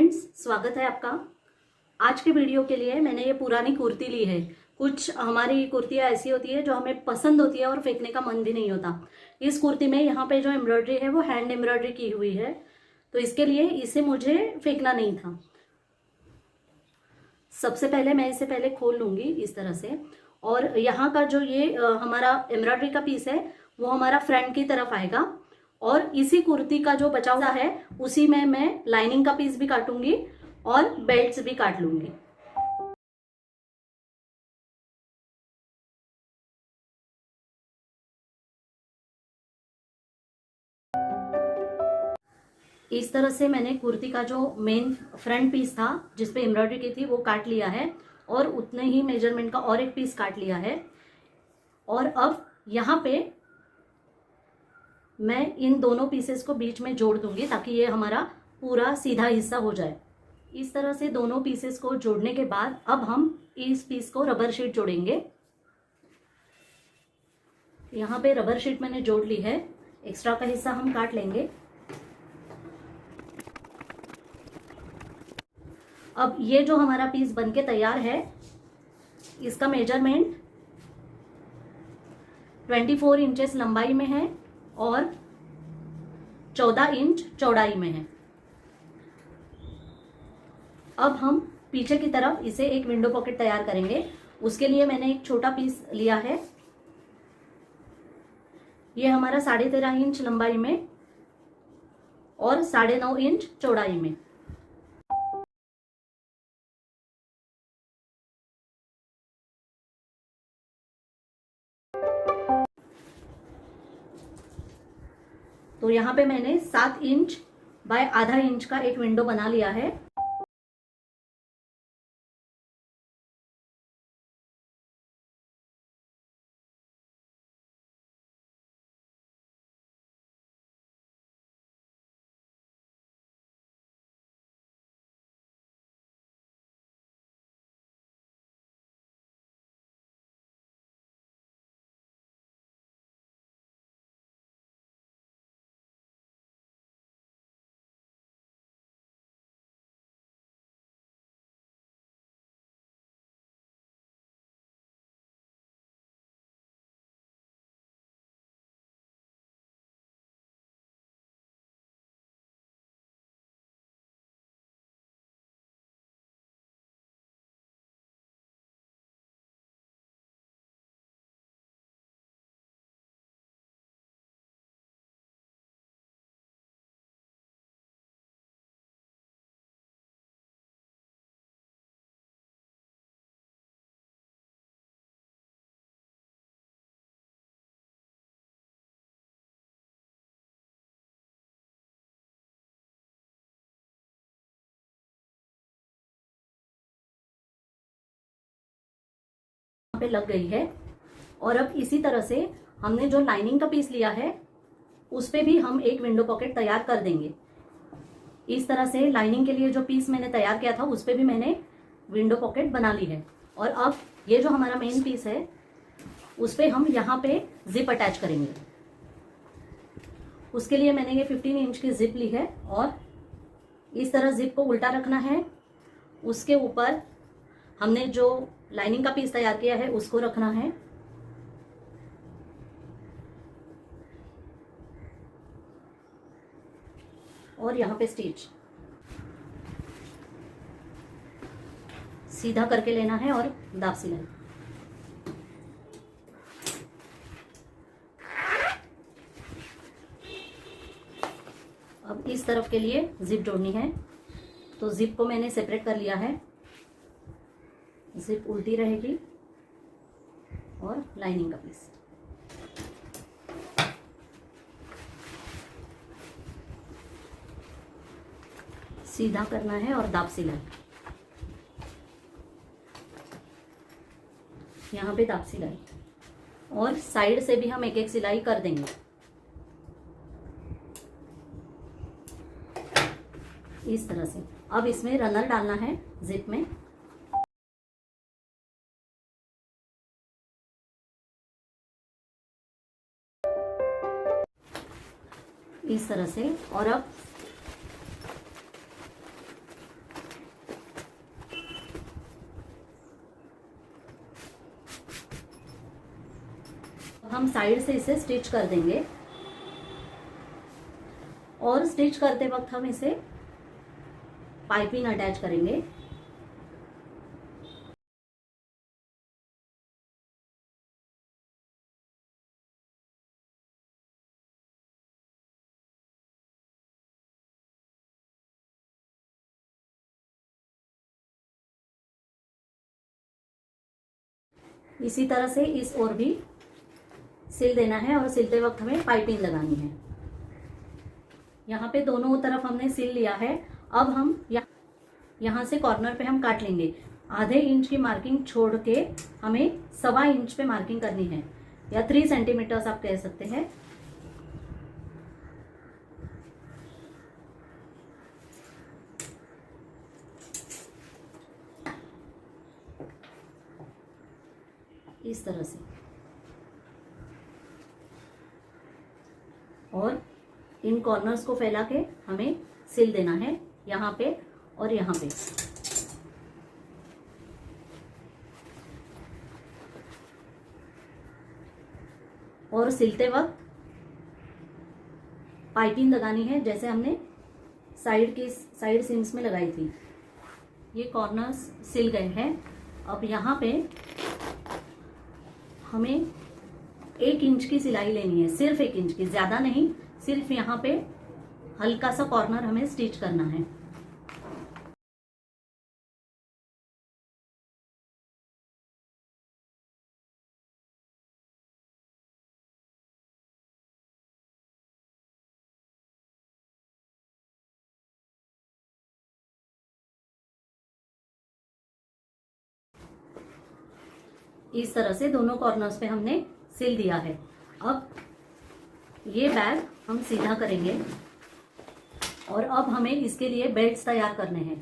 Friends, स्वागत है आपका। आज के वीडियो के लिए मैंने ये पुरानी कुर्ती ली है। कुछ हमारी कुर्तियाँ ऐसी होती है जो हमें पसंद होती है और फेंकने का मन भी नहीं होता। इस कुर्ती में यहाँ पे जो एम्ब्रॉयडरी है वो हैंड एम्ब्रॉयडरी की हुई है, तो इसके लिए इसे मुझे फेंकना नहीं था। सबसे पहले मैं इसे पहले खोल लूँगी इस तरह से, और यहाँ का जो ये हमारा एम्ब्रॉयडरी का पीस है वो हमारा फ्रंट की तरफ आएगा, और इसी कुर्ती का जो बचा हुआ है उसी में मैं लाइनिंग का पीस भी काटूंगी और बेल्ट्स भी काट लूंगी। इस तरह से मैंने कुर्ती का जो मेन फ्रंट पीस था जिसपे एम्ब्रॉयडरी की थी वो काट लिया है, और उतने ही मेजरमेंट का और एक पीस काट लिया है। और अब यहाँ पे मैं इन दोनों पीसेस को बीच में जोड़ दूंगी ताकि ये हमारा पूरा सीधा हिस्सा हो जाए। इस तरह से दोनों पीसेस को जोड़ने के बाद अब हम इस पीस को रबर शीट जोड़ेंगे। यहाँ पे रबर शीट मैंने जोड़ ली है, एक्स्ट्रा का हिस्सा हम काट लेंगे। अब ये जो हमारा पीस बनके तैयार है, इसका मेजरमेंट 24 इंचेस लंबाई में है और 14 इंच चौड़ाई में है। अब हम पीछे की तरफ इसे एक विंडो पॉकेट तैयार करेंगे। उसके लिए मैंने एक छोटा पीस लिया है, ये हमारा 13.5 इंच लंबाई में और 9.5 इंच चौड़ाई में। तो यहाँ पे मैंने 7 इंच बाय आधा इंच का एक विंडो बना लिया है। पे लग गई है। और अब इसी तरह से हमने जो लाइनिंग का पीस लिया है उस पे भी हम एक विंडो पॉकेट तैयार कर देंगे। इस तरह से लाइनिंग के लिए जो पीस मैंने तैयार किया था उस पे भी मैंने विंडो पॉकेट बना ली है। और अब ये जो हमारा मेन पीस है उस पे हम यहाँ पे जिप अटैच करेंगे। उसके लिए मैंने ये 15 इंच की जिप ली है, और इस तरह जिप को उल्टा रखना है। उसके ऊपर हमने जो लाइनिंग का पीस तैयार किया है उसको रखना है, और यहाँ पे स्टिच सीधा करके लेना है और दाब सिलाई। अब इस तरफ के लिए जिप जोड़नी है, तो जिप को मैंने सेपरेट कर लिया है। जिप उल्टी रहेगी और लाइनिंग का पीस। सीधा करना है और दाब सिलाई। यहाँ पे दाब सिलाई, और साइड से भी हम एक एक सिलाई कर देंगे इस तरह से। अब इसमें रनर डालना है जिप में। इस तरह से। और अब साइड से इसे स्टिच कर देंगे और स्टिच करते वक्त हम इसे पाइपिंग अटैच करेंगे। इसी तरह से इस ओर भी सिल देना है और सिलते वक्त हमें पाइपिंग लगानी है। यहाँ पे दोनों तरफ हमने सिल लिया है। अब हम यहाँ से कॉर्नर पे हम काट लेंगे। आधे इंच की मार्किंग छोड़ के हमें 1.25 इंच पे मार्किंग करनी है, या 3 सेंटीमीटर्स आप कह सकते हैं। इस तरह से, और इन कॉर्नर्स को फैला के हमें सिल देना है, यहाँ पे और यहाँ पे। और सिलते वक्त पाइपिंग लगानी है, जैसे हमने साइड सीम्स में लगाई थी। ये कॉर्नर्स सिल गए हैं। अब यहाँ पे हमें 1 इंच की सिलाई लेनी है, सिर्फ 1 इंच की, ज्यादा नहीं। सिर्फ यहाँ पे हल्का सा कॉर्नर हमें स्टिच करना है। इस तरह से दोनों कॉर्नर्स पे हमने सिल दिया है। अब ये बैग हम सीधा करेंगे और अब हमें इसके लिए बेल्ट्स तैयार करने हैं।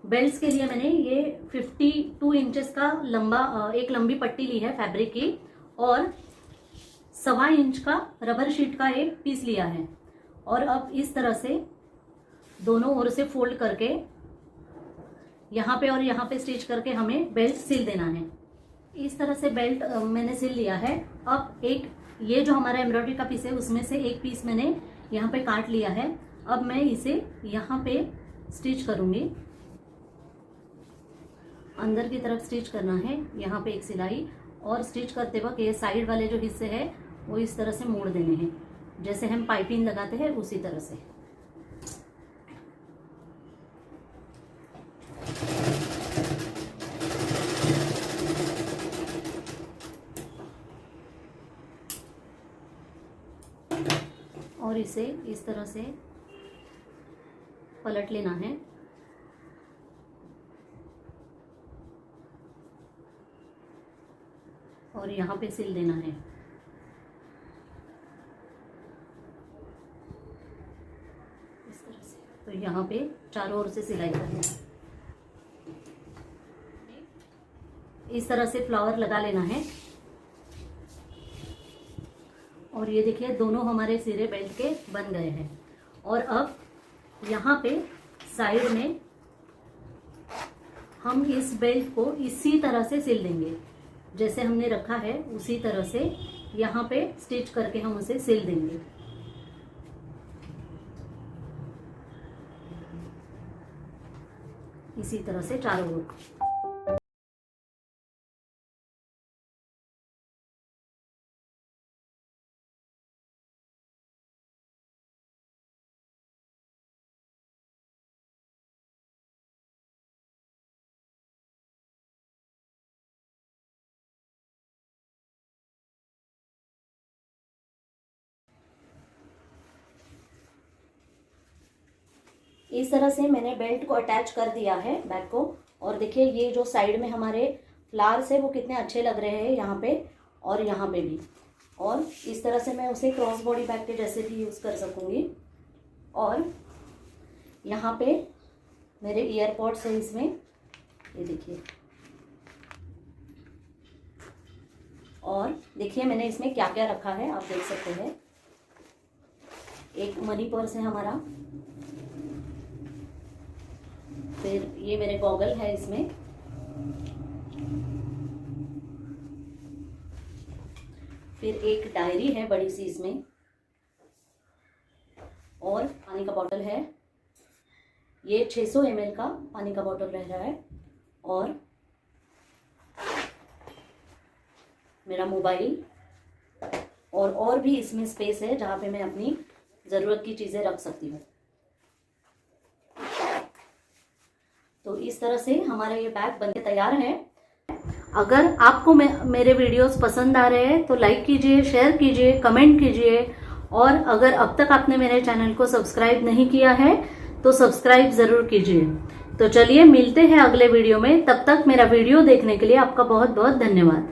बेल्ट्स के लिए मैंने ये 52 इंचेस का एक लंबी पट्टी ली है फैब्रिक की, और 1.25 इंच का रबर शीट का एक पीस लिया है। और अब इस तरह से दोनों ओर से फोल्ड करके यहाँ पे और यहाँ पे स्टिच करके हमें बेल्ट सिल देना है। इस तरह से बेल्ट मैंने सिल लिया है। अब ये जो हमारा एम्ब्रॉयडरी का पीस है, उसमें से एक पीस मैंने यहाँ पे काट लिया है। अब मैं इसे यहाँ पे स्टिच करूंगी। अंदर की तरफ स्टिच करना है, यहाँ पे एक सिलाई, और स्टिच करते वक्त ये साइड वाले जो हिस्से हैं वो इस तरह से मोड़ देने हैं, जैसे हम पाइपिंग लगाते हैं उसी तरह से। और इसे इस तरह से पलट लेना है। और यहाँ पे सिल देना है। इस तरह से, तो यहाँ पे चारों ओर से सिलाई करनी है। इस तरह से फ्लावर लगा लेना है। और ये देखिए दोनों हमारे सिरे बेल्ट के बन गए हैं। और अब यहाँ पे साइड में हम इस बेल्ट को इसी तरह से सिल देंगे, जैसे हमने रखा है उसी तरह से यहाँ पे स्टिच करके हम उसे सिल देंगे। इसी तरह से चारों ओर। इस तरह से मैंने बेल्ट को अटैच कर दिया है बैग को। और देखिए ये जो साइड में हमारे फ्लावर्स है वो कितने अच्छे लग रहे हैं यहाँ पे और यहाँ पे भी। और इस तरह से मैं उसे क्रॉस बॉडी बैग के जैसे भी यूज़ कर सकूँगी। और यहाँ पे मेरे ईयरपॉड्स है इसमें, ये देखिए। और देखिए मैंने इसमें क्या क्या रखा है, आप देख सकते हैं। एक मनी पर्स है हमारा, फिर ये मेरे गॉगल है इसमें, फिर एक डायरी है बड़ी सी इसमें, और पानी का बॉटल है। ये 600 ml का पानी का बॉटल रह रहा है, और मेरा मोबाइल, और भी इसमें स्पेस है जहाँ पे मैं अपनी ज़रूरत की चीज़ें रख सकती हूँ। तो इस तरह से हमारा ये बैग बनके तैयार है। अगर आपको मेरे वीडियोस पसंद आ रहे हैं तो लाइक कीजिए, शेयर कीजिए, कमेंट कीजिए, और अगर अब तक आपने मेरे चैनल को सब्सक्राइब नहीं किया है तो सब्सक्राइब ज़रूर कीजिए। तो चलिए मिलते हैं अगले वीडियो में। तब तक मेरा वीडियो देखने के लिए आपका बहुत बहुत धन्यवाद।